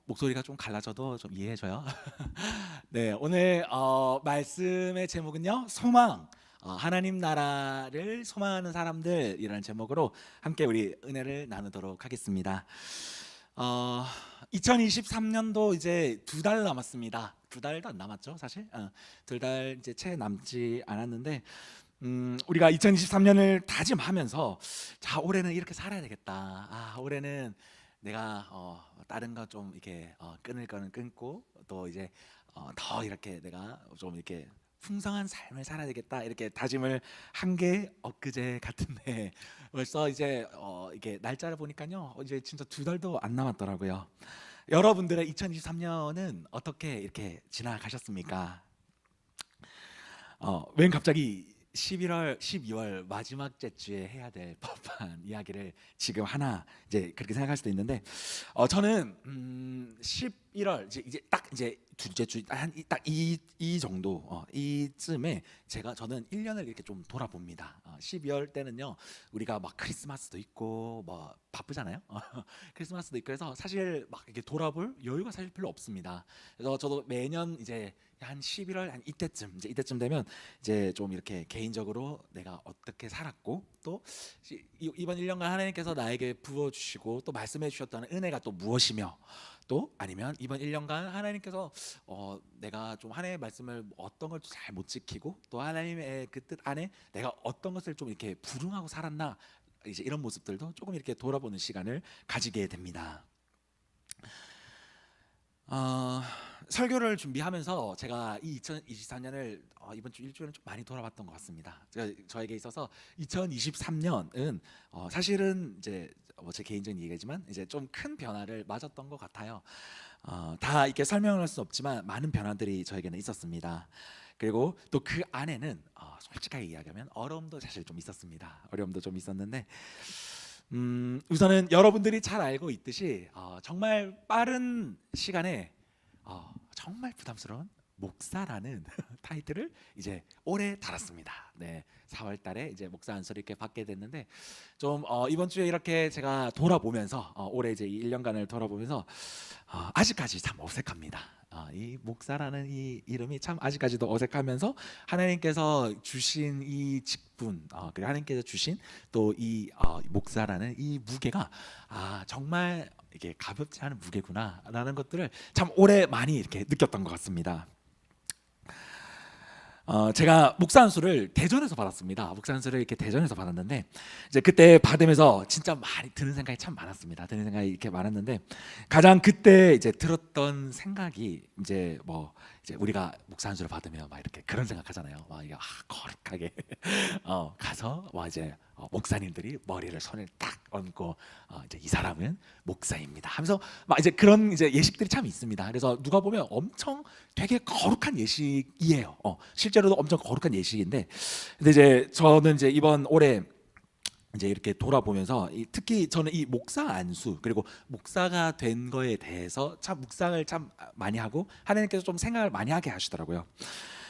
목소리가 좀 갈라져도 좀 이해해줘요. 네, 오늘 말씀의 제목은요, 소망. 하나님 나라를 소망하는 사람들이라는 제목으로 함께 우리 은혜를 나누도록 하겠습니다. 2023년도 이제 2달 남았습니다. 2달도 안 남았죠, 사실. 2달 이제 채 남지 않았는데, 우리가 2023년을 다짐하면서, 자, 올해는 이렇게 살아야 되겠다. 올해는 내가 다른 거 좀 이렇게 끊을 거는 끊고, 또 이제 더 이렇게 내가 좀 이렇게 풍성한 삶을 살아야 되겠다, 이렇게 다짐을 한 게 엊그제 같은데 벌써 이제 이게 날짜를 보니까요, 이제 진짜 2달도 안 남았더라고요. 여러분들의 2023년은 어떻게 이렇게 지나가셨습니까? 웬 갑자기 11월, 12월 마지막 주에 해야 될 법한 이야기를 지금 하나 이제 그렇게 생각할 수도 있는데, 저는 11월 이제 딱 이제 둘째 주 한 딱 이 정도 이쯤에 저는 1년을 이렇게 좀 돌아봅니다. 12월 때는요, 우리가 막 크리스마스도 있고 뭐 바쁘잖아요. 크리스마스도 있고 해서 사실 막 이렇게 돌아볼 여유가 사실 별로 없습니다. 그래서 저도 매년 이제 한 11월 한 이때쯤 되면 이제 좀 이렇게 개인적으로 내가 어떻게 살았고, 또 이번 1년간 하나님께서 나에게 부어 주시고 또 말씀해 주셨던 은혜가 또 무엇이며, 또 아니면 이번 1년간 하나님께서 내가 좀 하나님의 말씀을 어떤 걸 잘 못 지키고, 또 하나님의 그 뜻 안에 내가 어떤 것을 좀 이렇게 불응하고 살았나, 이제 이런 모습들도 조금 이렇게 돌아보는 시간을 가지게 됩니다. 설교를 준비하면서 제가 이 2024년을 이번 주 일주일은 좀 많이 돌아봤던 것 같습니다. 저에게 있어서 2023년은 사실은 이제 제 개인적인 얘기지만 이제 좀 큰 변화를 맞았던 것 같아요. 다 이렇게 설명을 할 수 없지만 많은 변화들이 저에게는 있었습니다. 그리고 또 그 안에는 솔직하게 이야기하면 어려움도 사실 좀 있었습니다. 어려움도 좀 있었는데, 우선은 여러분들이 잘 알고 있듯이 정말 빠른 시간에 정말 부담스러운 목사라는 타이틀을 이제 올해 달았습니다. 네, 4월 달에 이제 목사 안수를 이렇게 받게 됐는데, 좀 이번 주에 이렇게 제가 돌아보면서 올해 이제 1년간을 돌아보면서 아직까지 참 어색합니다. 이 목사라는 이 이름이 참 아직까지도 어색하면서, 하나님께서 주신 이 직분, 그리고 하나님께서 주신 또 이 목사라는 이 무게가 정말 이게 가볍지 않은 무게구나라는 것들을 참 오래 많이 이렇게 느꼈던 것 같습니다. 제가 목사 안수를 대전에서 받았습니다. 목사 안수를 이렇게 대전에서 받았는데, 이제 그때 받으면서 진짜 많이 드는 생각이 참 많았습니다. 드는 생각이 이렇게 많았는데, 가장 그때 이제 들었던 생각이 이제 이제 우리가 목사 안수를 받으면 막 이렇게 그런 생각하잖아요. 막 이게 거룩하게 가서 이제 목사님들이 머리를 손을 딱 얹고 이제 이 사람은 목사입니다 하면서 막 이제 그런 이제 예식들이 참 있습니다. 그래서 누가 보면 엄청 되게 거룩한 예식이에요. 실제로도 엄청 거룩한 예식인데, 근데 이제 저는 이제 이번 올해 이제 이렇게 돌아보면서 특히 저는 이 목사 안수, 그리고 목사가 된 거에 대해서 참 묵상을 참 많이 하고 하나님께서 좀 생각을 많이 하게 하시더라고요.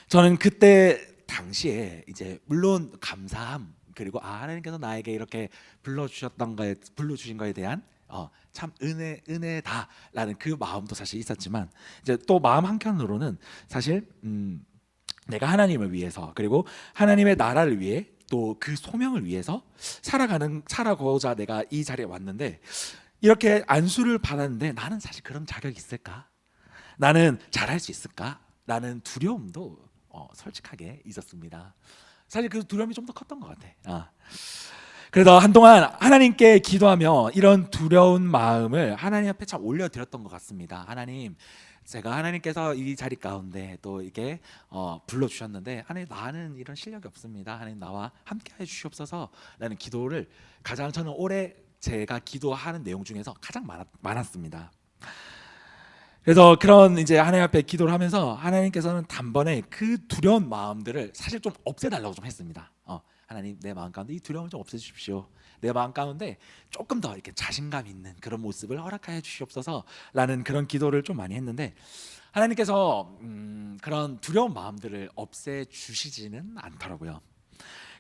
저는 그때 당시에 이제 물론 감사함, 그리고 하나님께서 나에게 이렇게 불러주신 거에 대한 참 은혜다라는 그 마음도 사실 있었지만, 이제 또 마음 한켠으로는 사실 내가 하나님을 위해서, 그리고 하나님의 나라를 위해, 또 그 소명을 위해서 살아가고자 내가 이 자리에 왔는데, 이렇게 안수를 받았는데 나는 사실 그런 자격이 있을까? 나는 잘할 수 있을까? 라는 두려움도 솔직하게 있었습니다. 사실 그 두려움이 좀 더 컸던 것 같아. 그래서 한동안 하나님께 기도하며 이런 두려운 마음을 하나님 앞에 참 올려드렸던 것 같습니다. 하나님, 제가 하나님께서 이 자리 가운데 또 이렇게 불러주셨는데, 하나님, 나는 이런 실력이 없습니다. 하나님, 나와 함께 해주시옵소서라는 기도를 저는 올해 제가 기도하는 내용 중에서 가장 많았습니다. 그래서 그런 이제 하나님 앞에 기도를 하면서 하나님께서는 단번에 그 두려운 마음들을 사실 좀 없애달라고 좀 했습니다. 하나님, 내 마음 가운데 이 두려움을 좀 없애주십시오. 내 마음 가운데 조금 더 이렇게 자신감 있는 그런 모습을 허락하여 주시옵소서라는 그런 기도를 좀 많이 했는데, 하나님께서 그런 두려운 마음들을 없애주시지는 않더라고요.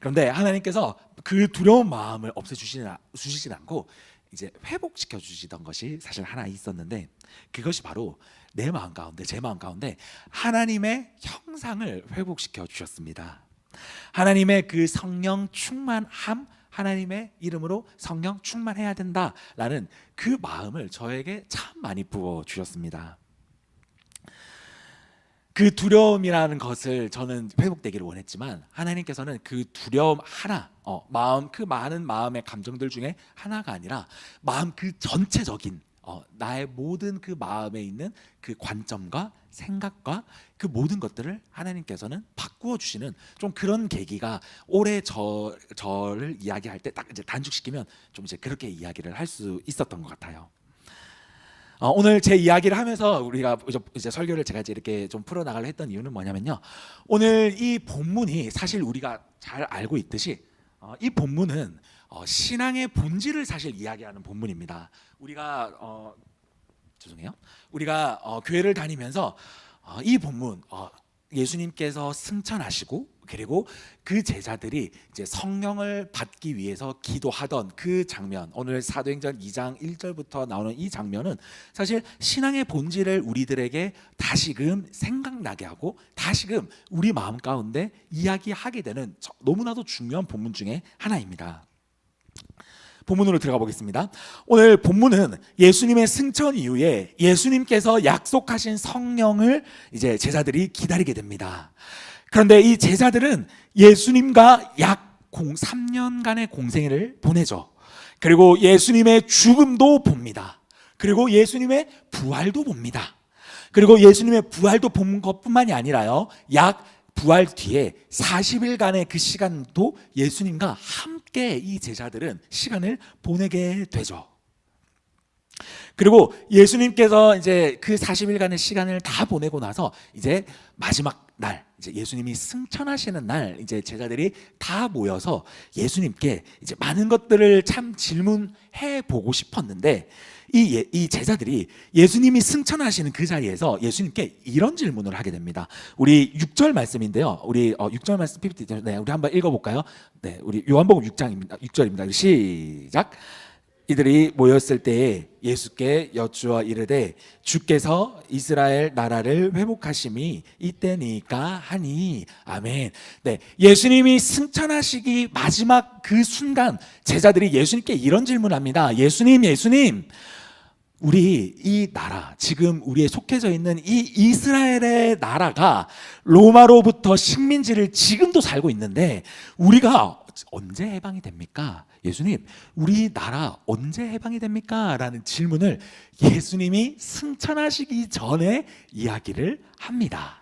그런데 하나님께서 그 두려운 마음을 없애주시진 않고, 이제 회복시켜 주시던 것이 사실 하나 있었는데, 그것이 바로 내 마음 가운데, 제 마음 가운데 하나님의 형상을 회복시켜 주셨습니다. 하나님의 그 성령 충만함, 하나님의 이름으로 성령 충만해야 된다라는 그 마음을 저에게 참 많이 부어 주셨습니다. 그 두려움이라는 것을 저는 회복되기를 원했지만, 하나님께서는 그 두려움 하나, 마음, 그 많은 마음의 감정들 중에 하나가 아니라 마음 그 전체적인 나의 모든 그 마음에 있는 그 관점과 생각과 그 모든 것들을 하나님께서는 바꾸어 주시는 좀 그런 계기가, 올해 저를 이야기할 때 딱 이제 단축시키면 좀 이제 그렇게 이야기를 할 수 있었던 것 같아요. 오늘 제 이야기를 하면서 우리가 이제 설교를 제가 이제 이렇게 좀 풀어나가려 했던 이유는 뭐냐면요, 오늘 이 본문이 사실 우리가 잘 알고 있듯이 이 본문은 신앙의 본질을 사실 이야기하는 본문입니다. 우리가 교회를 다니면서 이 본문, 예수님께서 승천하시고 그리고 그 제자들이 이제 성령을 받기 위해서 기도하던 그 장면, 오늘 사도행전 2장 1절부터 나오는 이 장면은 사실 신앙의 본질을 우리들에게 다시금 생각나게 하고 다시금 우리 마음 가운데 이야기하게 되는 너무나도 중요한 본문 중에 하나입니다. 본문으로 들어가 보겠습니다. 오늘 본문은 예수님의 승천 이후에 예수님께서 약속하신 성령을 이제 제자들이 기다리게 됩니다. 그런데 이 제자들은 예수님과 약 3년간의 공생애를 보내죠. 그리고 예수님의 죽음도 봅니다. 그리고 예수님의 부활도 봅니다. 그리고 예수님의 부활도 본 것뿐만이 아니라요, 약 부활 뒤에 40일간의 그 시간도 예수님과 함께 이 제자들은 시간을 보내게 되죠. 그리고 예수님께서 이제 그 40일간의 시간을 다 보내고 나서 이제 마지막 날, 이제 예수님이 승천하시는 날, 이제 제자들이 다 모여서 예수님께 이제 많은 것들을 참 질문해 보고 싶었는데, 이 제자들이 예수님이 승천하시는 그 자리에서 예수님께 이런 질문을 하게 됩니다. 우리 6절 말씀인데요. 우리 6절 말씀 PPT, 네, 우리 한번 읽어볼까요? 네, 우리 요한복음 6절입니다. 시작. 이들이 모였을 때에 예수께 여쭈어 이르되 주께서 이스라엘 나라를 회복하심이 이때니까 하니 아멘. 네, 예수님이 승천하시기 마지막 그 순간 제자들이 예수님께 이런 질문합니다. 예수님, 우리 이 나라, 지금 우리에 속해져 있는 이 이스라엘의 나라가 로마로부터 식민지를 지금도 살고 있는데 우리가 언제 해방이 됩니까? 예수님, 우리 나라 언제 해방이 됩니까? 라는 질문을 예수님이 승천하시기 전에 이야기를 합니다.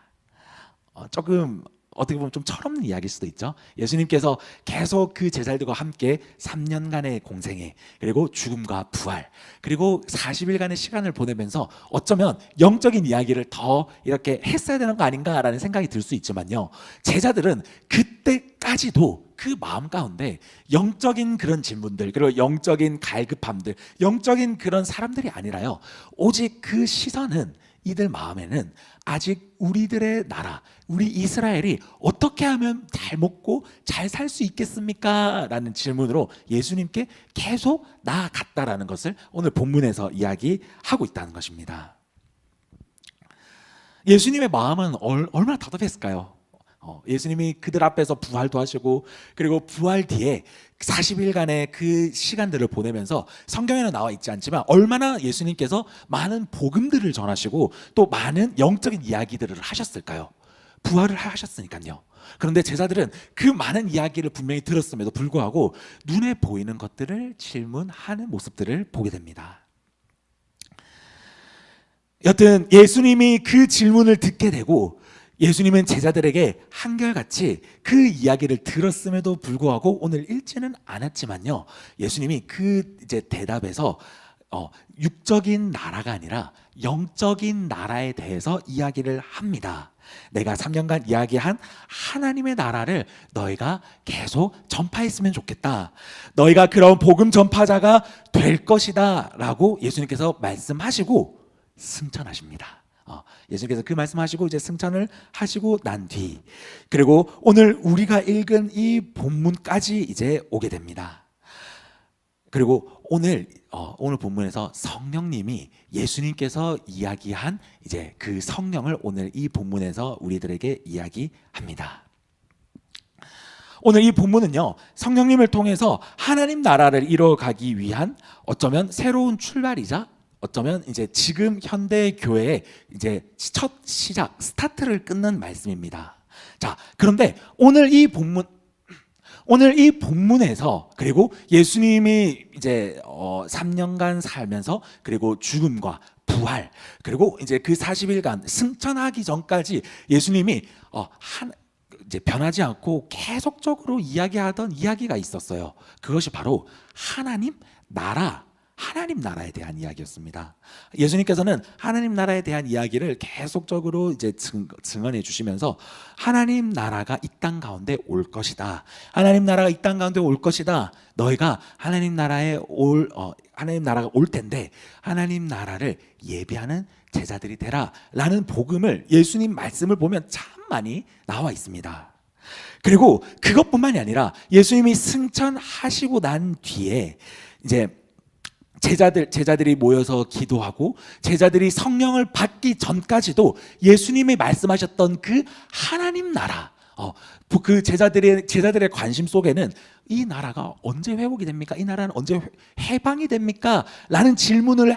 조금 어떻게 보면 좀 철없는 이야기일 수도 있죠. 예수님께서 계속 그 제자들과 함께 3년간의 공생애, 그리고 죽음과 부활, 그리고 40일간의 시간을 보내면서 어쩌면 영적인 이야기를 더 이렇게 했어야 되는 거 아닌가라는 생각이 들 수 있지만요, 제자들은 그때까지도 그 마음 가운데 영적인 그런 질문들, 그리고 영적인 갈급함들, 영적인 그런 사람들이 아니라요, 오직 그 시선은, 이들 마음에는 아직 우리들의 나라, 우리 이스라엘이 어떻게 하면 잘 먹고 잘 살 수 있겠습니까? 라는 질문으로 예수님께 계속 나아갔다라는 것을 오늘 본문에서 이야기하고 있다는 것입니다. 예수님의 마음은 얼마나 답답했을까요? 예수님이 그들 앞에서 부활도 하시고, 그리고 부활 뒤에 40일간의 그 시간들을 보내면서 성경에는 나와 있지 않지만 얼마나 예수님께서 많은 복음들을 전하시고 또 많은 영적인 이야기들을 하셨을까요? 부활을 하셨으니까요. 그런데 제자들은 그 많은 이야기를 분명히 들었음에도 불구하고 눈에 보이는 것들을 질문하는 모습들을 보게 됩니다. 여튼 예수님이 그 질문을 듣게 되고, 예수님은 제자들에게 한결같이 그 이야기를 들었음에도 불구하고 오늘 읽지는 않았지만요, 예수님이 그 이제 대답에서 육적인 나라가 아니라 영적인 나라에 대해서 이야기를 합니다. 내가 3년간 이야기한 하나님의 나라를 너희가 계속 전파했으면 좋겠다. 너희가 그런 복음 전파자가 될 것이다 라고 예수님께서 말씀하시고 승천하십니다. 예수님께서 그 말씀하시고 이제 승천을 하시고 난 뒤, 그리고 오늘 우리가 읽은 이 본문까지 이제 오게 됩니다. 그리고 오늘 본문에서 성령님이 예수님께서 이야기한 이제 그 성령을 오늘 이 본문에서 우리들에게 이야기합니다. 오늘 이 본문은요, 성령님을 통해서 하나님 나라를 이뤄가기 위한 어쩌면 새로운 출발이자 어쩌면 이제 지금 현대 교회의 이제 첫 시작, 스타트를 끊는 말씀입니다. 자, 그런데 오늘 이 본문에서 그리고 예수님이 이제 3년간 살면서 그리고 죽음과 부활 그리고 이제 그 40일간 승천하기 전까지 예수님이 이제 변하지 않고 계속적으로 이야기하던 이야기가 있었어요. 그것이 바로 하나님 나라에 대한 이야기였습니다. 예수님께서는 하나님 나라에 대한 이야기를 계속적으로 이제 증언해 주시면서 하나님 나라가 이 땅 가운데 올 것이다. 하나님 나라가 이 땅 가운데 올 것이다. 너희가 하나님 나라가 올 텐데 하나님 나라를 예비하는 제자들이 되라 라는 복음을 예수님 말씀을 보면 참 많이 나와 있습니다. 그리고 그것뿐만이 아니라 예수님이 승천하시고 난 뒤에 이제 제자들이 모여서 기도하고 제자들이 성령을 받기 전까지도 예수님이 말씀하셨던 그 하나님 나라, 그 제자들의 관심 속에는 이 나라가 언제 회복이 됩니까? 이 나라는 언제 해방이 됩니까? 라는 질문을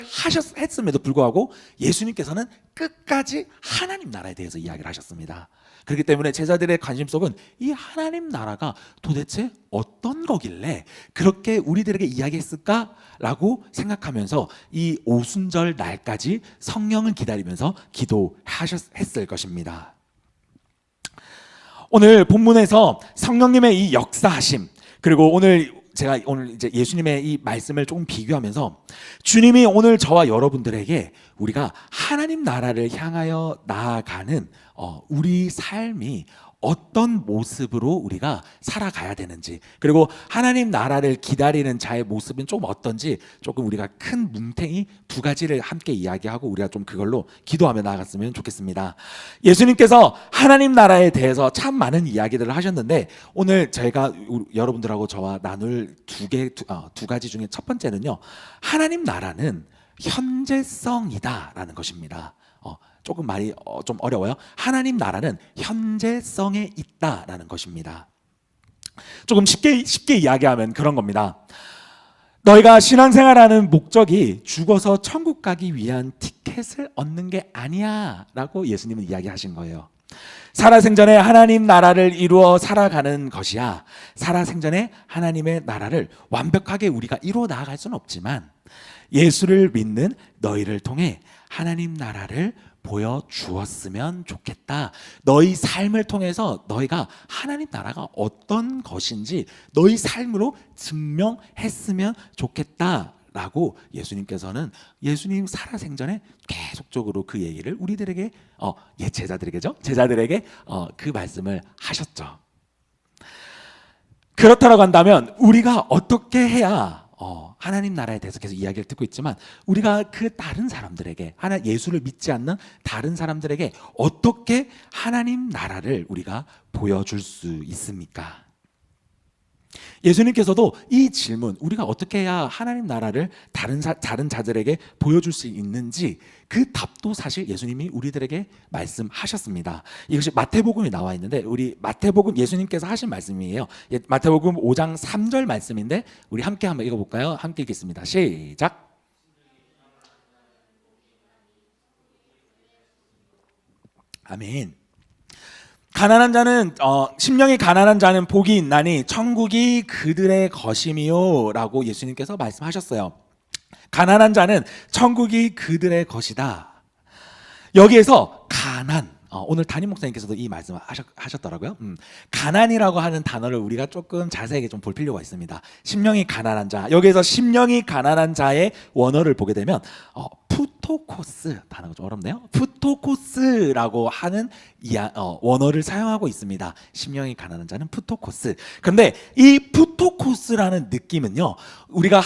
했음에도 불구하고 예수님께서는 끝까지 하나님 나라에 대해서 이야기를 하셨습니다. 그렇기 때문에 제자들의 관심 속은 이 하나님 나라가 도대체 어떤 거길래 그렇게 우리들에게 이야기했을까라고 생각하면서 이 오순절 날까지 성령을 기다리면서 기도했을 것입니다. 오늘 본문에서 성령님의 이 역사하심 그리고 제가 오늘 이제 예수님의 이 말씀을 조금 비교하면서 주님이 오늘 저와 여러분들에게 우리가 하나님 나라를 향하여 나아가는 우리 삶이 어떤 모습으로 우리가 살아가야 되는지 그리고 하나님 나라를 기다리는 자의 모습은 좀 어떤지 조금 우리가 큰 뭉탱이 두 가지를 함께 이야기하고 우리가 좀 그걸로 기도하며 나아갔으면 좋겠습니다. 예수님께서 하나님 나라에 대해서 참 많은 이야기들을 하셨는데 오늘 저희가 여러분들하고 저와 나눌 두 가지 중에 첫 번째는요, 하나님 나라는 현재성이다라는 것입니다. 조금 말이 좀 어려워요. 하나님 나라는 현재성에 있다라는 것입니다. 조금 쉽게 이야기하면 그런 겁니다. 너희가 신앙생활하는 목적이 죽어서 천국 가기 위한 티켓을 얻는 게 아니야 라고 예수님은 이야기하신 거예요. 살아생전에 하나님 나라를 이루어 살아가는 것이야. 살아생전에 하나님의 나라를 완벽하게 우리가 이루어 나아갈 수는 없지만 예수를 믿는 너희를 통해 하나님 나라를 보여주었으면 좋겠다. 너희 삶을 통해서 너희가 하나님 나라가 어떤 것인지 너희 삶으로 증명했으면 좋겠다 라고 예수님께서는 예수님 살아생전에 계속적으로 그 얘기를 우리들에게 제자들에게 그 말씀을 하셨죠. 그렇다라고 한다면 우리가 어떻게 해야 하나님 나라에 대해서 계속 이야기를 듣고 있지만 우리가 그 다른 사람들에게 예수를 믿지 않는 다른 사람들에게 어떻게 하나님 나라를 우리가 보여줄 수 있습니까? 예수님께서도 이 질문, 우리가 어떻게 해야 하나님 나라를 다른 자들에게 보여줄 수 있는지 그 답도 사실 예수님이 우리들에게 말씀하셨습니다. 이것이 마태복음에 나와 있는데 우리 마태복음 예수님께서 하신 말씀이에요. 마태복음 5장 3절 말씀인데 우리 함께 한번 읽어볼까요? 함께 읽겠습니다. 시작. 아멘. 심령이 가난한 자는 복이 있나니 천국이 그들의 것임이요 라고 예수님께서 말씀하셨어요. 가난한 자는 천국이 그들의 것이다. 여기에서 오늘 담임 목사님께서도 이 말씀을 하셨더라고요. 가난이라고 하는 단어를 우리가 조금 자세하게 좀 볼 필요가 있습니다. 심령이 가난한 자, 여기에서 심령이 가난한 자의 원어를 보게 되면 푸토코스, 단어가 좀 어렵네요. 푸토코스라고 하는 원어를 사용하고 있습니다. 심령이 가난한 자는 푸토코스. 그런데 이 푸토코스라는 느낌은요, 우리가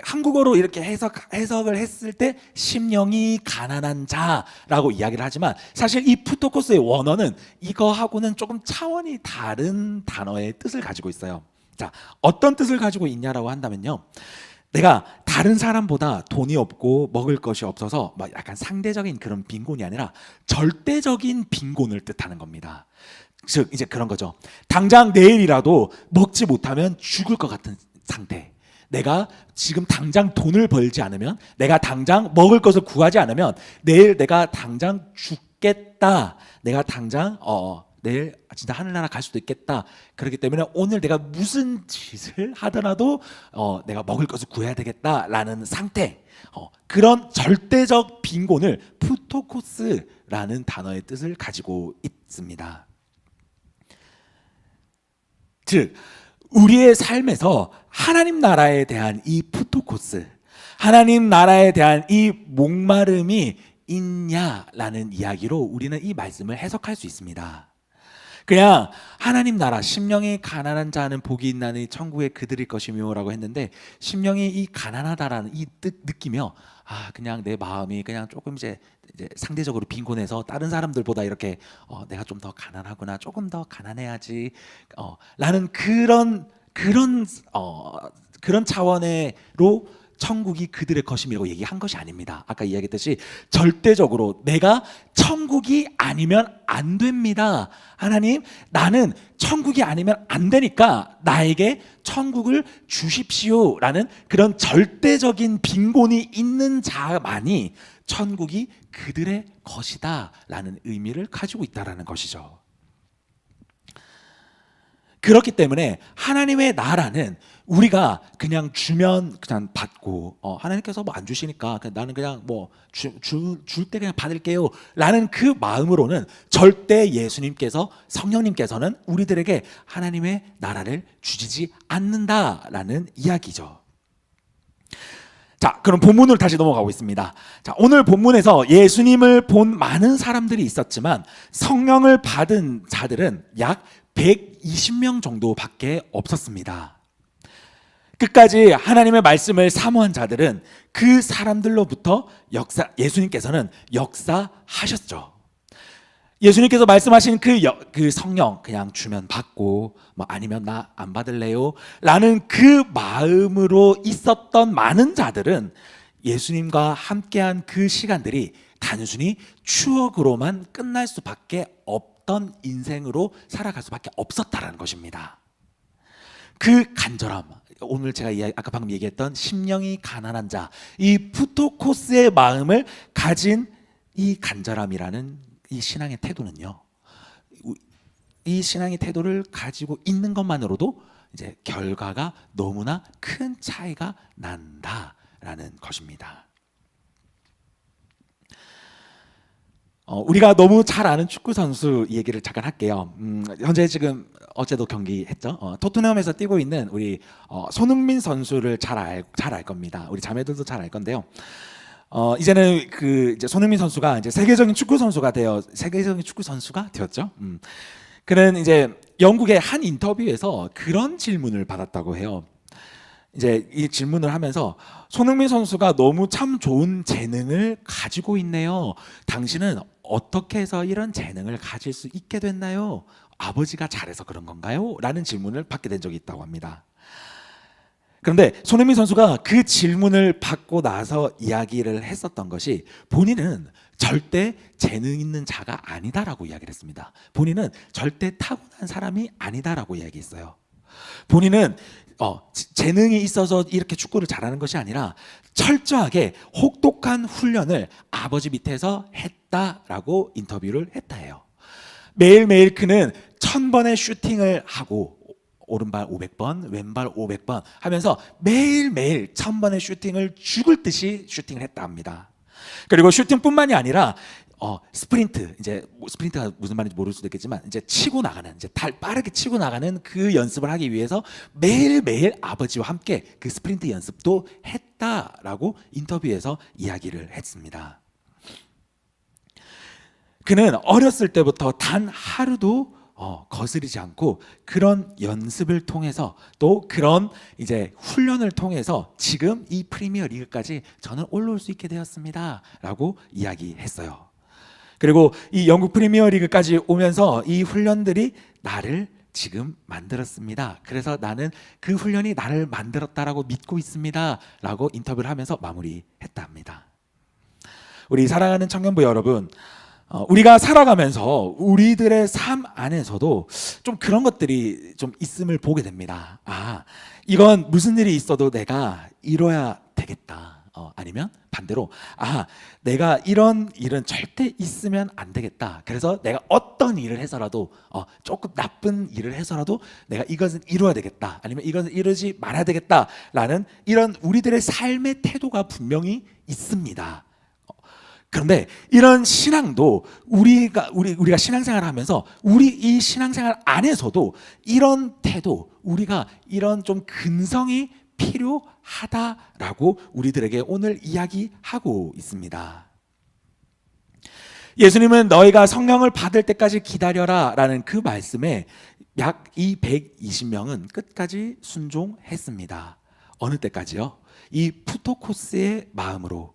한국어로 이렇게 해석을 했을 때 심령이 가난한 자라고 이야기를 하지만 사실 이 푸토코스의 원어는 이거하고는 조금 차원이 다른 단어의 뜻을 가지고 있어요. 자, 어떤 뜻을 가지고 있냐라고 한다면요, 내가 다른 사람보다 돈이 없고 먹을 것이 없어서 막 약간 상대적인 그런 빈곤이 아니라 절대적인 빈곤을 뜻하는 겁니다. 즉 이제 그런 거죠. 당장 내일이라도 먹지 못하면 죽을 것 같은 상태. 내가 지금 당장 돈을 벌지 않으면, 내가 당장 먹을 것을 구하지 않으면 내일 내가 당장 죽겠다. 내가 당장 내일 진짜 하늘나라 갈 수도 있겠다. 그렇기 때문에 오늘 내가 무슨 짓을 하더라도 내가 먹을 것을 구해야 되겠다라는 상태. 그런 절대적 빈곤을 푸토코스라는 단어의 뜻을 가지고 있습니다. 즉 우리의 삶에서 하나님 나라에 대한 이 푸토코스, 하나님 나라에 대한 이 목마름이 있냐라는 이야기로 우리는 이 말씀을 해석할 수 있습니다. 그냥 하나님 나라, 심령이 가난한 자는 복이 있나니 천국에 그들일 것이며라고 했는데, 심령이 이 가난하다라는 이 뜻 느끼며 그냥 내 마음이 그냥 조금 이제 상대적으로 빈곤해서 다른 사람들보다 이렇게 내가 좀 더 가난하구나, 조금 더 가난해야지 라는 그런 차원으로 천국이 그들의 것임이라고 얘기한 것이 아닙니다. 아까 이야기했듯이 절대적으로 내가 천국이 아니면 안 됩니다. 하나님, 나는 천국이 아니면 안 되니까 나에게 천국을 주십시오라는 그런 절대적인 빈곤이 있는 자만이 천국이 그들의 것이다라는 의미를 가지고 있다라는 것이죠. 그렇기 때문에 하나님의 나라는 우리가 그냥 주면 그냥 받고 하나님께서 뭐 안 주시니까 나는 그냥 뭐 줄 때 그냥 받을게요 라는 그 마음으로는 절대 예수님께서, 성령님께서는 우리들에게 하나님의 나라를 주시지 않는다라는 이야기죠. 자, 그럼 본문으로 다시 넘어가고 있습니다. 자, 오늘 본문에서 예수님을 본 많은 사람들이 있었지만 성령을 받은 자들은 약 120명 정도밖에 없었습니다. 끝까지 하나님의 말씀을 사모한 자들은 그 사람들로부터 예수님께서는 역사하셨죠. 예수님께서 말씀하신 그 성령 그냥 주면 받고 뭐 아니면 나 안 받을래요 라는 그 마음으로 있었던 많은 자들은 예수님과 함께한 그 시간들이 단순히 추억으로만 끝날 수밖에 없던 인생으로 살아갈 수밖에 없었다라는 것입니다. 그 간절함, 오늘 제가 아까 방금 얘기했던 심령이 가난한 자, 이 푸토코스의 마음을 가진 이 간절함이라는 이 신앙의 태도는요, 이 신앙의 태도를 가지고 있는 것만으로도 이제 결과가 너무나 큰 차이가 난다라는 것입니다. 우리가 너무 잘 아는 축구 선수 얘기를 잠깐 할게요. 현재 지금 어제도 경기 했죠. 토트넘에서 뛰고 있는 우리 손흥민 선수를 잘 알 겁니다. 우리 자매들도 잘 알 건데요. 이제는 이제 손흥민 선수가 이제 세계적인 축구 선수가 되었죠. 그는 이제 영국의 한 인터뷰에서 그런 질문을 받았다고 해요. 이제 이 질문을 하면서 손흥민 선수가 너무 참 좋은 재능을 가지고 있네요. 당신은 어떻게 해서 이런 재능을 가질 수 있게 됐나요? 아버지가 잘해서 그런 건가요? 라는 질문을 받게 된 적이 있다고 합니다. 그런데 손흥민 선수가 그 질문을 받고 나서 이야기를 했었던 것이, 본인은 절대 재능 있는 자가 아니다라고 이야기를 했습니다. 본인은 절대 타고난 사람이 아니다라고 이야기했어요. 본인은 재능이 있어서 이렇게 축구를 잘하는 것이 아니라 철저하게 혹독한 훈련을 아버지 밑에서 했다라고 인터뷰를 했다 해요. 매일매일 그는 1000번의 슈팅을 하고 오른발 500번, 왼발 500번 하면서 매일매일 1000번의 슈팅을 죽을 듯이 슈팅을 했다 합니다. 그리고 슈팅뿐만이 아니라 스프린트, 이제 스프린트가 무슨 말인지 모를 수도 있겠지만 이제 치고 나가는, 이제 빠르게 치고 나가는 그 연습을 하기 위해서 매일매일 아버지와 함께 그 스프린트 연습도 했다라고 인터뷰에서 이야기를 했습니다. 그는 어렸을 때부터 단 하루도 거스르지 않고 그런 연습을 통해서, 또 그런 이제 훈련을 통해서 지금 이 프리미어 리그까지 저는 올라올 수 있게 되었습니다라고 이야기했어요. 그리고 이 영국 프리미어 리그까지 오면서 이 훈련들이 나를 지금 만들었습니다. 그래서 나는 그 훈련이 나를 만들었다라고 믿고 있습니다. 라고 인터뷰를 하면서 마무리했다 합니다. 우리 사랑하는 청년부 여러분, 우리가 살아가면서 우리들의 삶 안에서도 좀 그런 것들이 좀 있음을 보게 됩니다. 이건 무슨 일이 있어도 내가 이뤄야 되겠다. 아니면 반대로 내가 이런 일은 절대 있으면 안 되겠다. 그래서 내가 어떤 일을 해서라도 조금 나쁜 일을 해서라도 내가 이것은 이루어야 되겠다. 아니면 이것은 이루지 말아야 되겠다라는 이런 우리들의 삶의 태도가 분명히 있습니다. 그런데 이런 신앙도 우리가 신앙생활을 하면서 우리 이 신앙생활 안에서도 이런 태도, 우리가 이런 좀 근성이 필요하다라고 우리들에게 오늘 이야기하고 있습니다. 예수님은 너희가 성령을 받을 때까지 기다려라 라는 그 말씀에 약 이 120명은 끝까지 순종했습니다. 어느 때까지요? 이 푸토코스의 마음으로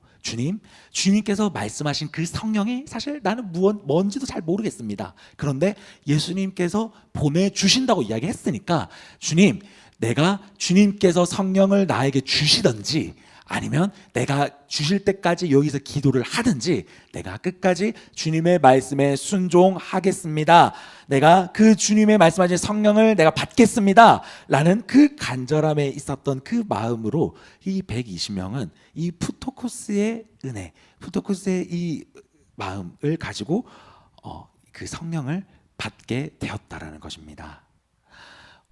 주님께서 말씀하신 그 성령이 사실 나는 뭔지도 잘 모르겠습니다. 그런데 예수님께서 보내주신다고 이야기했으니까 주님, 내가 주님께서 성령을 나에게 주시든지 아니면 내가 주실 때까지 여기서 기도를 하든지 내가 끝까지 주님의 말씀에 순종하겠습니다. 내가 그 주님의 말씀하신 성령을 내가 받겠습니다. 라는 그 간절함에 있었던 그 마음으로 이 120명은 이 푸토코스의 은혜, 푸토코스의 이 마음을 가지고 그 성령을 받게 되었다라는 것입니다.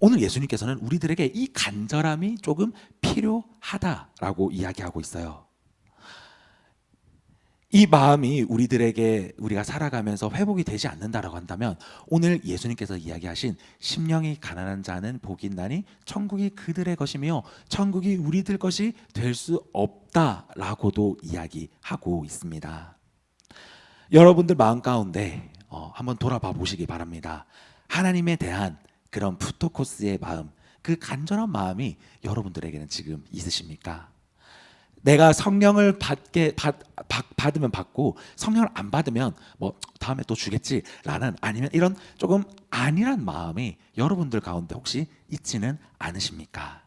오늘 예수님께서는 우리들에게 이 간절함이 조금 필요하다라고 이야기하고 있어요. 이 마음이 우리가 살아가면서 회복이 되지 않는다라고 한다면 오늘 예수님께서 이야기하신 심령이 가난한 자는 복이 있나니 천국이 그들의 것이며 천국이 우리들 것이 될 수 없다라고도 이야기하고 있습니다. 여러분들 마음 가운데 한번 돌아봐 보시기 바랍니다. 하나님에 대한 그런 푸토코스의 마음, 그 간절한 마음이 여러분들에게는 지금 있으십니까? 내가 성령을 받으면 받고 성령을 안 받으면 다음에 또 주겠지라는 아니면 이런 조금 안일한 마음이 여러분들 가운데 혹시 있지는 않으십니까?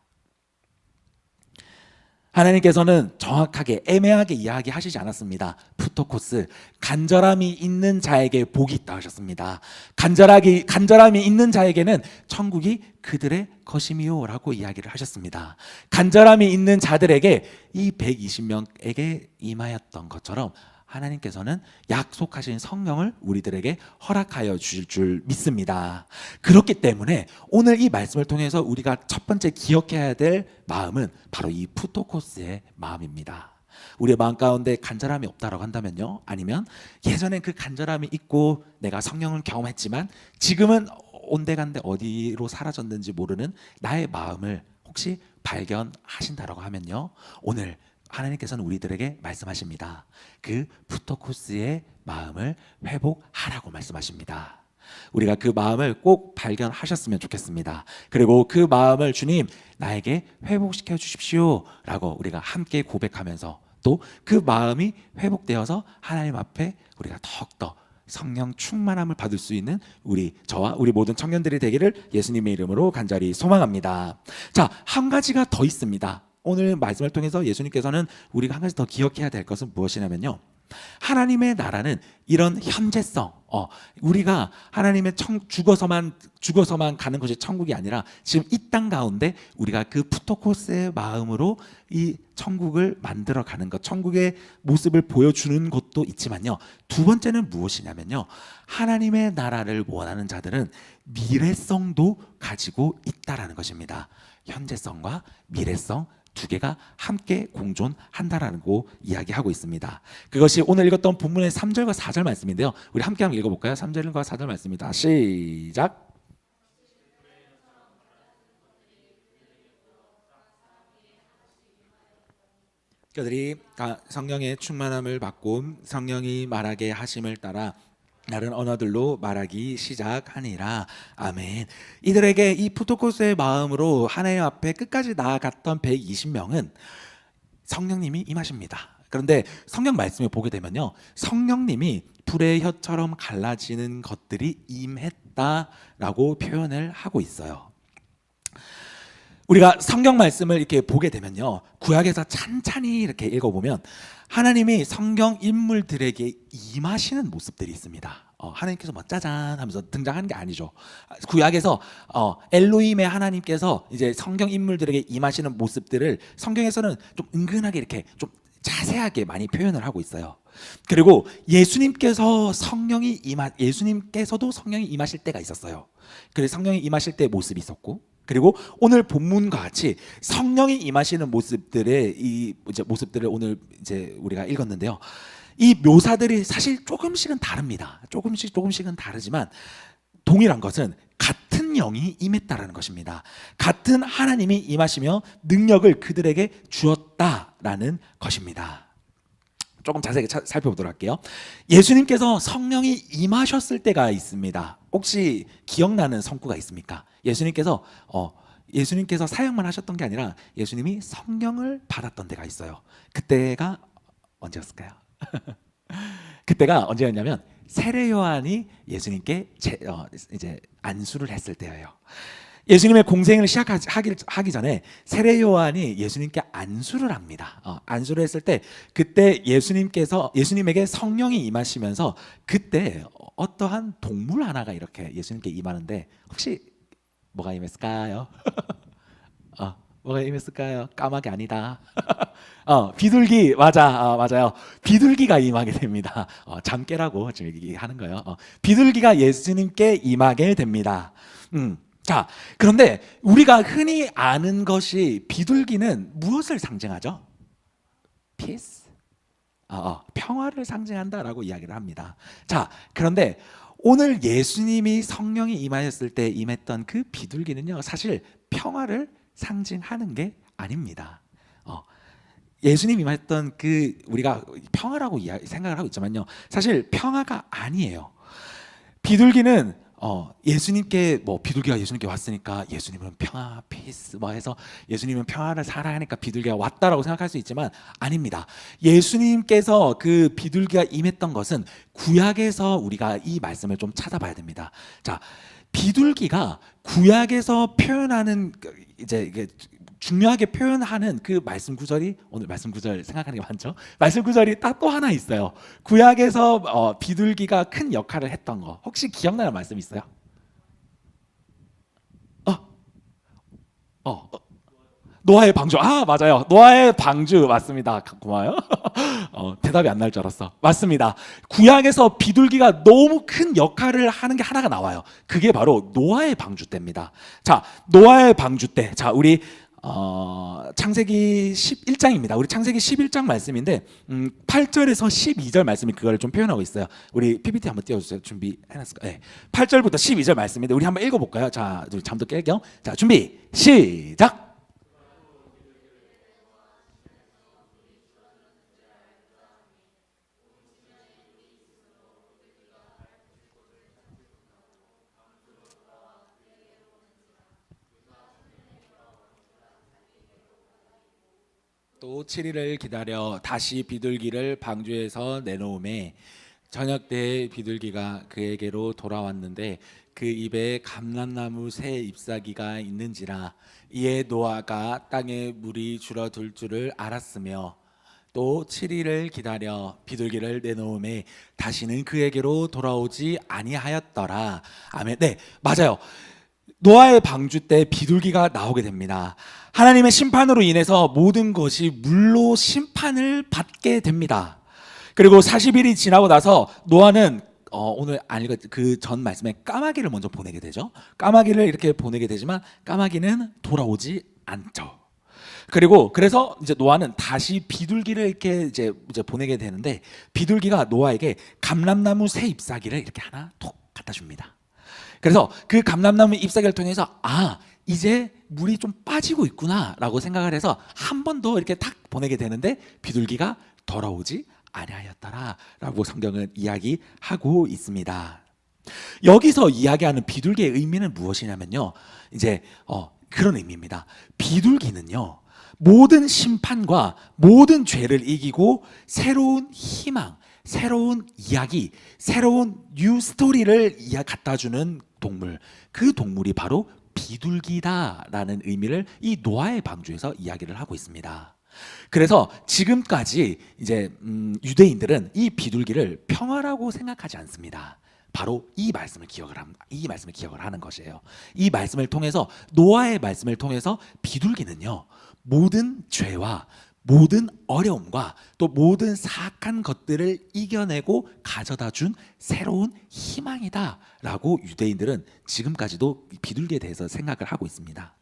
하나님께서는 정확하게 애매하게 이야기하시지 않았습니다. 푸토코스, 간절함이 있는 자에게 복이 있다 하셨습니다. 간절함이 있는 자에게는 천국이 그들의 것이미요 라고 이야기를 하셨습니다. 간절함이 있는 자들에게 이 120명에게 임하였던 것처럼 하나님께서는 약속하신 성령을 우리들에게 허락하여 주실 줄 믿습니다. 그렇기 때문에 오늘 이 말씀을 통해서 우리가 첫 번째 기억해야 될 마음은 바로 이 푸토코스의 마음입니다. 우리의 마음 가운데 간절함이 없다라고 한다면요, 아니면 예전엔 그 간절함이 있고 내가 성령을 경험했지만 지금은 온데간데 어디로 사라졌는지 모르는 나의 마음을 혹시 발견하신다라고 하면요, 오늘 하나님께서는 우리들에게 말씀하십니다. 그 푸토코스의 마음을 회복하라고 말씀하십니다. 우리가 그 마음을 꼭 발견하셨으면 좋겠습니다. 그리고 그 마음을 주님 나에게 회복시켜 주십시오 라고 우리가 함께 고백하면서 또 그 마음이 회복되어서 하나님 앞에 우리가 더욱더 성령 충만함을 받을 수 있는 저와 우리 모든 청년들이 되기를 예수님의 이름으로 간절히 소망합니다. 자, 한 가지가 더 있습니다. 오늘 말씀을 통해서 예수님께서는 우리가 한 가지 더 기억해야 될 것은 무엇이냐면요, 하나님의 나라는 이런 현재성, 우리가 하나님의 죽어서만 가는 것이 천국이 아니라 지금 이 땅 가운데 우리가 그 푸토코스의 마음으로 이 천국을 만들어 가는 것, 천국의 모습을 보여주는 것도 있지만요, 두 번째는 무엇이냐면요, 하나님의 나라를 원하는 자들은 미래성도 가지고 있다라는 것입니다. 현재성과 미래성 두 개가 함께 공존한다라는 거 이야기하고 있습니다. 그것이 오늘 읽었던 본문의 3절과 4절 말씀인데요, 우리 함께 한번 읽어볼까요? 3절과 4절 말씀입니다. 시작. 그들이 성령의 충만함을 받고 성령이 말하게 하심을 따라 다른 언어들로 말하기 시작하니라. 아멘. 이들에게 이 푸토코스의 마음으로 하나님 앞에 끝까지 나아갔던 120명은 성령님이 임하십니다. 그런데 성경 말씀을 보게 되면요, 성령님이 불의 혀처럼 갈라지는 것들이 임했다라고 표현을 하고 있어요. 우리가 성경 말씀을 이렇게 보게 되면요, 구약에서 찬찬히 이렇게 읽어보면 하나님이 성경 인물들에게 임하시는 모습들이 있습니다. 하나님께서 뭐 짜잔 하면서 등장하는 게 아니죠. 구약에서 엘로힘의 하나님께서 이제 성경 인물들에게 임하시는 모습들을 성경에서는 좀 은근하게 이렇게 좀 자세하게 많이 표현을 하고 있어요. 그리고 예수님께서도 성령이 임하실 때가 있었어요. 그래서 성령이 임하실 때 모습이 있었고, 그리고 오늘 본문과 같이 성령이 임하시는 모습들의 모습들을 오늘 이제 우리가 읽었는데요. 이 묘사들이 사실 조금씩은 다릅니다. 조금씩은 다르지만 동일한 것은 같은 영이 임했다라는 것입니다. 같은 하나님이 임하시며 능력을 그들에게 주었다라는 것입니다. 조금 자세히 살펴보도록 할게요. 예수님께서 성령이 임하셨을 때가 있습니다. 혹시 기억나는 성구가 있습니까? 예수님께서 사역만 하셨던 게 아니라 예수님이 성령을 받았던 때가 있어요. 그때가 언제였을까요? 그때가 언제였냐면 세례 요한이 예수님께 이제 안수를 했을 때예요. 예수님의 공생을 시작하기 전에 세례 요한이 예수님께 안수를 합니다. 안수를 했을 때 그때 예수님에게 성령이 임하시면서 그때 어떠한 동물 하나가 이렇게 예수님께 임하는데 혹시 뭐가 임했을까요? 뭐가 임했을까요? 까마귀 아니다. 비둘기 맞아요. 비둘기가 임하게 됩니다. 잠 깨라고 지금 얘기하는 거예요. 비둘기가 예수님께 임하게 됩니다. 자, 그런데 우리가 흔히 아는 것이 비둘기는 무엇을 상징하죠? Peace? 평화를 상징한다라고 이야기를 합니다. 자, 그런데 오늘 예수님이 성령이 임하셨을 때 임했던 그 비둘기는요, 사실 평화를 상징하는 게 아닙니다. 예수님 임했던 그 우리가 평화라고 생각을 하고 있지만요, 사실 평화가 아니에요. 비둘기는 예수님께 비둘기가 예수님께 왔으니까 예수님은 평화, 피스 해서 예수님은 평화를 사랑하니까 비둘기가 왔다라고 생각할 수 있지만 아닙니다. 예수님께서 그 비둘기가 임했던 것은 구약에서 우리가 이 말씀을 좀 찾아봐야 됩니다. 자, 비둘기가 구약에서 표현하는 이제 이게 중요하게 표현하는 그 말씀 구절이, 오늘 말씀 구절 생각하는 게 많죠? 말씀 구절이 딱 또 하나 있어요. 구약에서 비둘기가 큰 역할을 했던 거 혹시 기억나는 말씀 있어요? 노아의 방주. 맞아요. 노아의 방주 맞습니다. 고마워요. 대답이 안 날 줄 알았어. 맞습니다. 구약에서 비둘기가 너무 큰 역할을 하는 게 하나가 나와요. 그게 바로 노아의 방주 때입니다. 자, 노아의 방주 때. 자, 우리 창세기 11장입니다. 우리 창세기 11장 말씀인데 8절에서 12절 말씀이 그걸 좀 표현하고 있어요. 우리 PPT 한번 띄워주세요. 준비해놨을까요? 네. 8절부터 12절 말씀인데 우리 한번 읽어볼까요? 자, 우리 잠도 깰 겸. 자, 준비 시작. 또 7일을 기다려 다시 비둘기를 방주에서 내놓음에 저녁 때 비둘기가 그에게로 돌아왔는데 그 입에 감람나무 새 잎사귀가 있는지라 이에 노아가 땅에 물이 줄어들 줄을 알았으며 또 7일을 기다려 비둘기를 내놓음에 다시는 그에게로 돌아오지 아니하였더라. 아멘. 네, 맞아요. 노아의 방주 때 비둘기가 나오게 됩니다. 하나님의 심판으로 인해서 모든 것이 물로 심판을 받게 됩니다. 그리고 40일이 지나고 나서 노아는 오늘 그 전 말씀에 까마귀를 먼저 보내게 되죠. 까마귀를 이렇게 보내게 되지만 까마귀는 돌아오지 않죠. 그리고 그래서 이제 노아는 다시 비둘기를 이렇게 이제 보내게 되는데 비둘기가 노아에게 감람나무 새 잎사귀를 이렇게 하나 톡 갖다 줍니다. 그래서 그 감람나무 잎사귀를 통해서 이제 물이 좀 빠지고 있구나라고 생각을 해서 한 번 더 이렇게 탁 보내게 되는데 비둘기가 돌아오지 아니하였더라라고 성경은 이야기하고 있습니다. 여기서 이야기하는 비둘기의 의미는 무엇이냐면요, 이제 그런 의미입니다. 비둘기는요, 모든 심판과 모든 죄를 이기고 새로운 희망, 새로운 이야기, 새로운 뉴 스토리를 갖다 주는 동물, 그 동물이 바로 비둘기다라는 의미를 이 노아의 방주에서 이야기를 하고 있습니다. 그래서 지금까지 이제 유대인들은 이 비둘기를 평화라고 생각하지 않습니다. 바로 이 말씀을 기억을 하는 것이에요. 이 말씀을 통해서, 노아의 말씀을 통해서 비둘기는요, 모든 죄와 모든 어려움과 또 모든 사악한 것들을 이겨내고 가져다 준 새로운 희망이다 라고 유대인들은 지금까지도 비둘기에 대해서 생각을 하고 있습니다.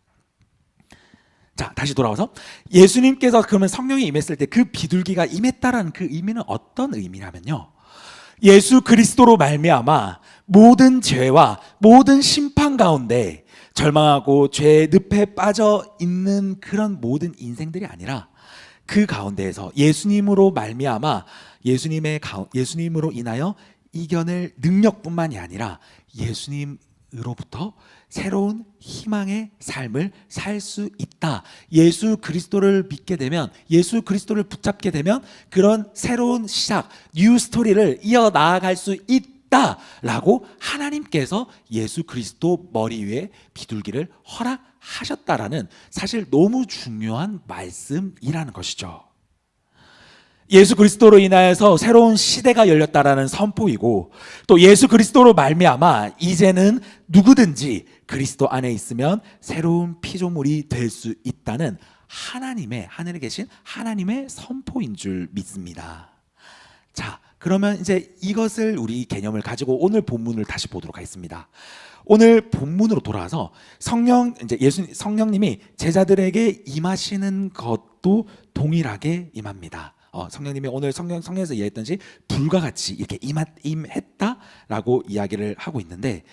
자, 다시 돌아와서 예수님께서 그러면 성령이 임했을 때 그 비둘기가 임했다라는 그 의미는 어떤 의미냐면요, 예수 그리스도로 말미암아 모든 죄와 모든 심판 가운데 절망하고 죄의 늪에 빠져 있는 그런 모든 인생들이 아니라, 그 가운데에서 예수님으로 말미암아 예수님으로 인하여 이겨낼 능력뿐만이 아니라 예수님으로부터 새로운 희망의 삶을 살 수 있다. 예수 그리스도를 믿게 되면, 예수 그리스도를 붙잡게 되면 그런 새로운 시작, 뉴 스토리를 이어나갈 수 있다라고 하나님께서 예수 그리스도 머리 위에 비둘기를 허락하셨다라는, 사실 너무 중요한 말씀이라는 것이죠. 예수 그리스도로 인하여서 새로운 시대가 열렸다라는 선포이고, 또 예수 그리스도로 말미암아 이제는 누구든지 그리스도 안에 있으면 새로운 피조물이 될 수 있다는 하늘에 계신 하나님의 선포인 줄 믿습니다. 자, 그러면 이제 이것을, 우리 개념을 가지고 오늘 본문을 다시 보도록 하겠습니다. 오늘 본문으로 돌아와서 성령님이 제자들에게 임하시는 것도 동일하게 임합니다. 성령님이 오늘 성령에서 이야기했던지 불과 같이 이렇게 임했다라고 이야기를 하고 있는데,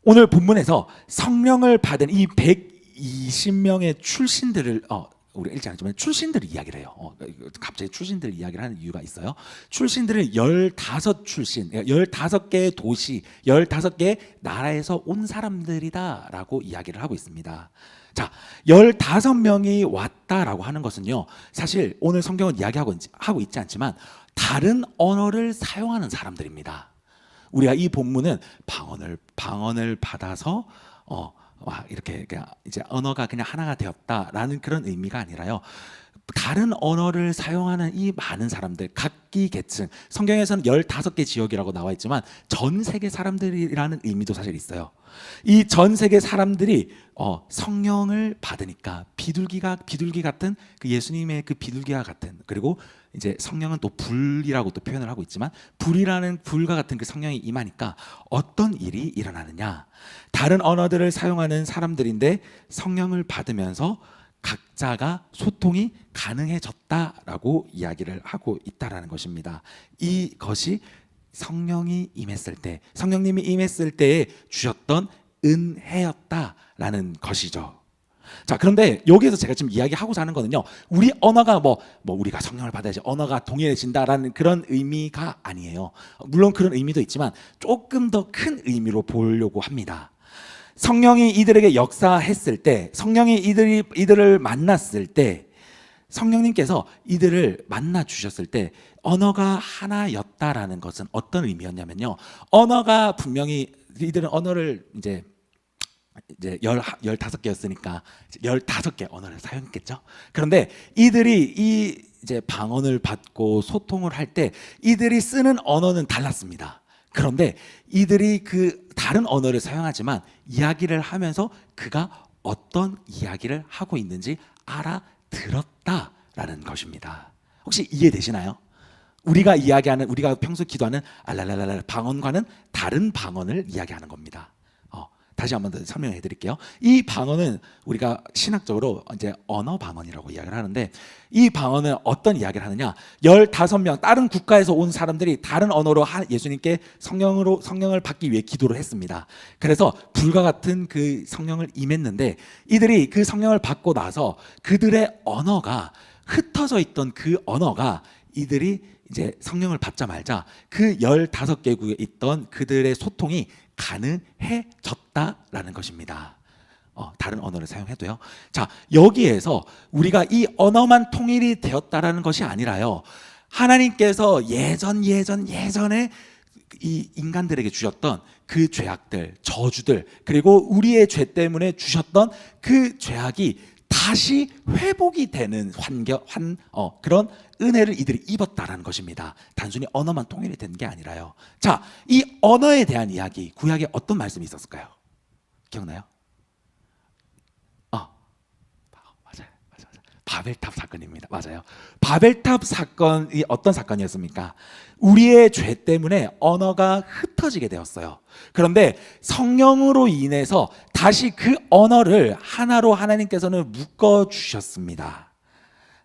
오늘 본문에서 성령을 받은 이 120명의 출신들을 우리 읽지 않지만 출신들을 이야기를 해요. 갑자기 출신들 이야기를 하는 이유가 있어요. 출신들을 15개의 도시, 15개의 나라에서 온 사람들이다라고 이야기를 하고 있습니다. 자, 15명이 왔다라고 하는 것은요, 사실 오늘 성경은 이야기하고 있지 않지만 다른 언어를 사용하는 사람들입니다. 우리가 이 본문은 방언을 받아서 이렇게 그냥 이제 언어가 그냥 하나가 되었다라는 그런 의미가 아니라요, 다른 언어를 사용하는 이 많은 사람들, 각기 계층, 성경에서는 15개 지역이라고 나와 있지만 전 세계 사람들이라는 의미도 사실 있어요. 이 전 세계 사람들이 성령을 받으니까 비둘기 같은, 그 예수님의 그 비둘기와 같은, 그리고 이제 성령은 또 불이라고 또 표현을 하고 있지만 불과 같은 그 성령이 임하니까 어떤 일이 일어나느냐, 다른 언어들을 사용하는 사람들인데 성령을 받으면서 각자가 소통이 가능해졌다라고 이야기를 하고 있다라는 것입니다. 이것이 성령님이 임했을 때에 주셨던 은혜였다라는 것이죠. 자, 그런데 여기에서 제가 지금 이야기하고자 하는 거는요, 우리 언어가 우리가 성령을 받아야지 언어가 동일해진다라는 그런 의미가 아니에요. 물론 그런 의미도 있지만 조금 더 큰 의미로 보려고 합니다. 성령이 이들에게 역사했을 때, 성령이 이들을 만났을 때, 성령님께서 이들을 만나 주셨을 때 언어가 하나였다라는 것은 어떤 의미였냐면요, 언어가 분명히 이들은 언어를 이제 15개였으니까 15개 언어를 사용했겠죠. 그런데 이들이 이제 방언을 받고 소통을 할 때 이들이 쓰는 언어는 달랐습니다. 그런데 이들이 그 다른 언어를 사용하지만 이야기를 하면서 그가 어떤 이야기를 하고 있는지 알아들었다라는 것입니다. 혹시 이해되시나요? 우리가 평소 기도하는 알랄랄랄 방언과는 다른 방언을 이야기하는 겁니다. 다시 한번 더 설명해 드릴게요. 이 방언은 우리가 신학적으로 이제 언어 방언이라고 이야기를 하는데, 이 방언은 어떤 이야기를 하느냐, 15명 다른 국가에서 온 사람들이 다른 언어로 예수님께 성령을 받기 위해 기도를 했습니다. 그래서 불과 같은 그 성령을 임했는데, 이들이 그 성령을 받고 나서 그들의 언어가, 흩어져 있던 그 언어가, 이들이 이제 성령을 받자마자 그 15개국에 있던 그들의 소통이 가능해졌다라는 것입니다. 다른 언어를 사용해도요. 자, 여기에서 우리가 이 언어만 통일이 되었다라는 것이 아니라요. 하나님께서 예전에 이 인간들에게 주셨던 그 죄악들, 저주들, 그리고 우리의 죄 때문에 주셨던 그 죄악이 다시 회복이 되는 그런 은혜를 이들이 입었다라는 것입니다. 단순히 언어만 통일이 된 게 아니라요. 자, 이 언어에 대한 이야기, 구약에 어떤 말씀이 있었을까요? 기억나요? 맞아요. 바벨탑 사건입니다. 맞아요. 바벨탑 사건이 어떤 사건이었습니까? 우리의 죄 때문에 언어가 흩어지게 되었어요. 그런데 성령으로 인해서 다시 그 언어를 하나로 하나님께서는 묶어 주셨습니다.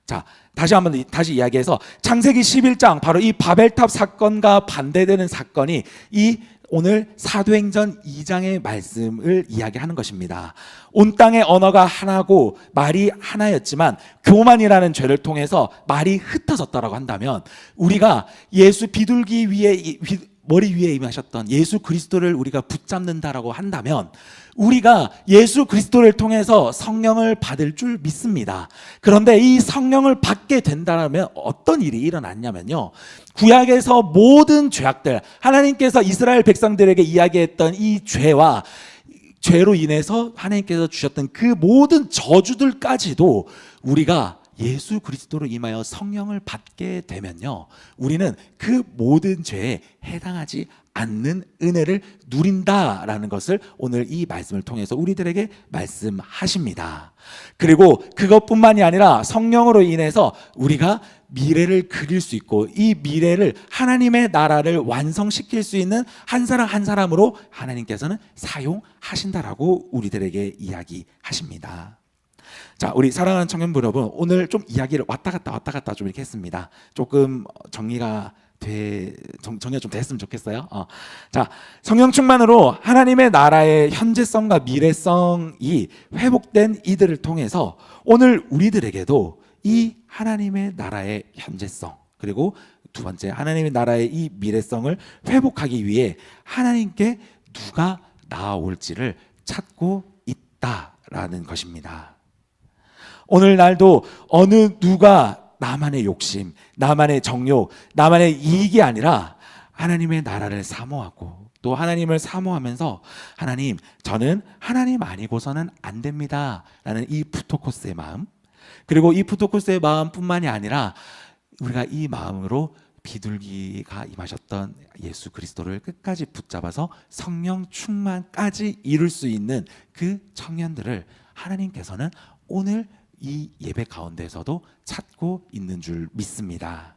자, 다시 이야기해서 창세기 11장, 바로 이 바벨탑 사건과 반대되는 사건이 이 오늘 사도행전 2장의 말씀을 이야기하는 것입니다. 온 땅의 언어가 하나고 말이 하나였지만 교만이라는 죄를 통해서 말이 흩어졌다라고 한다면, 우리가 예수 비둘기 위에 머리 위에 임하셨던 예수 그리스도를 우리가 붙잡는다라고 한다면, 우리가 예수 그리스도를 통해서 성령을 받을 줄 믿습니다. 그런데 이 성령을 받게 된다면 어떤 일이 일어났냐면요, 구약에서 모든 죄악들, 하나님께서 이스라엘 백성들에게 이야기했던 이 죄로 인해서 하나님께서 주셨던 그 모든 저주들까지도 우리가 예수 그리스도로 임하여 성령을 받게 되면요, 우리는 그 모든 죄에 해당하지 않는 은혜를 누린다라는 것을 오늘 이 말씀을 통해서 우리들에게 말씀하십니다. 그리고 그것뿐만이 아니라 성령으로 인해서 우리가 미래를 그릴 수 있고, 이 미래를 하나님의 나라를 완성시킬 수 있는 한 사람 한 사람으로 하나님께서는 사용하신다라고 우리들에게 이야기하십니다. 자, 우리 사랑하는 청년부 여러분, 오늘 좀 이야기를 왔다 갔다 좀 이렇게 했습니다. 조금 정리가 좀 됐으면 좋겠어요. 자, 성령 충만으로 하나님의 나라의 현재성과 미래성이 회복된 이들을 통해서 오늘 우리들에게도 이 하나님의 나라의 현재성, 그리고 두 번째 하나님의 나라의 이 미래성을 회복하기 위해 하나님께 누가 나아올지를 찾고 있다라는 것입니다. 오늘날도 어느 누가 나만의 욕심, 나만의 정욕, 나만의 이익이 아니라 하나님의 나라를 사모하고, 또 하나님을 사모하면서 하나님, 저는 하나님 아니고서는 안 됩니다 라는 이 푸토코스의 마음, 그리고 이 푸토코스의 마음뿐만이 아니라 우리가 이 마음으로 비둘기가 임하셨던 예수 그리스도를 끝까지 붙잡아서 성령 충만까지 이룰 수 있는 그 청년들을 하나님께서는 오늘 이 예배 가운데서도 찾고 있는 줄 믿습니다.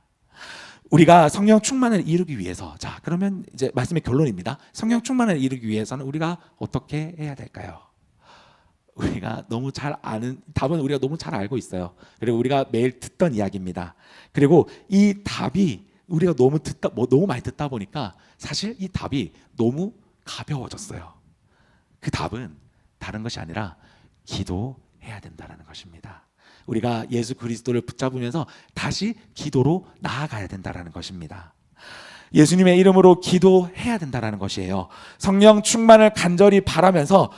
우리가 성령 충만을 이루기 위해서, 자, 그러면 이제 말씀의 결론입니다. 성령 충만을 이루기 위해서는 우리가 어떻게 해야 될까요? 우리가 너무 잘 아는 답은 우리가 너무 잘 알고 있어요. 그리고 우리가 매일 듣던 이야기입니다. 그리고 이 답이 우리가 너무 많이 듣다 보니까 사실 이 답이 너무 가벼워졌어요. 그 답은 다른 것이 아니라 기도해야 된다는 것입니다. 우리가 예수 그리스도를 붙잡으면서 다시 기도로 나아가야 된다는 것입니다. 예수님의 이름으로 기도해야 된다는 것이에요. 성령 충만을 간절히 바라면서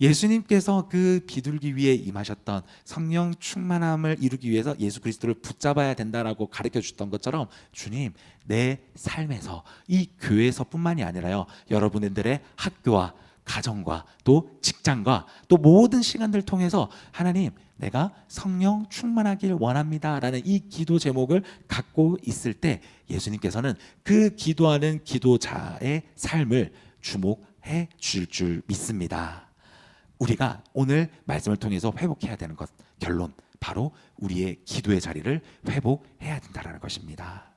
예수님께서 그 비둘기 위에 임하셨던 성령 충만함을 이루기 위해서 예수 그리스도를 붙잡아야 된다라고 가르쳐 주셨던 것처럼, 주님, 내 삶에서, 이 교회에서뿐만이 아니라요, 여러분들의 학교와 가정과 또 직장과 또 모든 시간들을 통해서 하나님, 내가 성령 충만하길 원합니다 라는 이 기도 제목을 갖고 있을 때 예수님께서는 그 기도하는 기도자의 삶을 주목해 주실 줄 믿습니다. 우리가 오늘 말씀을 통해서 회복해야 되는 것, 결론, 바로 우리의 기도의 자리를 회복해야 된다는 것입니다.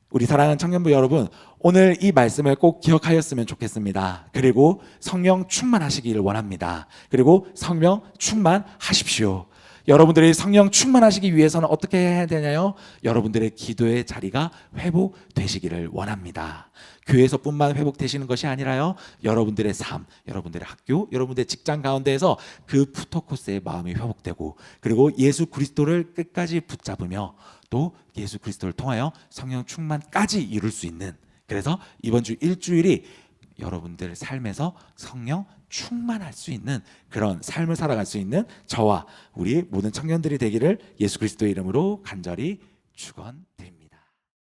우리 사랑하는 청년부 여러분, 오늘 이 말씀을 꼭 기억하였으면 좋겠습니다. 그리고 성령 충만하시기를 원합니다. 그리고 성령 충만하십시오. 여러분들이 성령 충만하시기 위해서는 어떻게 해야 되냐요? 여러분들의 기도의 자리가 회복되시기를 원합니다. 교회에서뿐만 회복되시는 것이 아니라요, 여러분들의 삶, 여러분들의 학교, 여러분들의 직장 가운데에서 그 푸토코스의 마음이 회복되고, 그리고 예수 그리스도를 끝까지 붙잡으며 또 예수 그리스도를 통하여 성령 충만까지 이룰 수 있는, 그래서 이번 주 일주일이 여러분들 삶에서 성령 충만할 수 있는 그런 삶을 살아갈 수 있는 저와 우리 모든 청년들이 되기를 예수 그리스도의 이름으로 간절히 축원드립니다.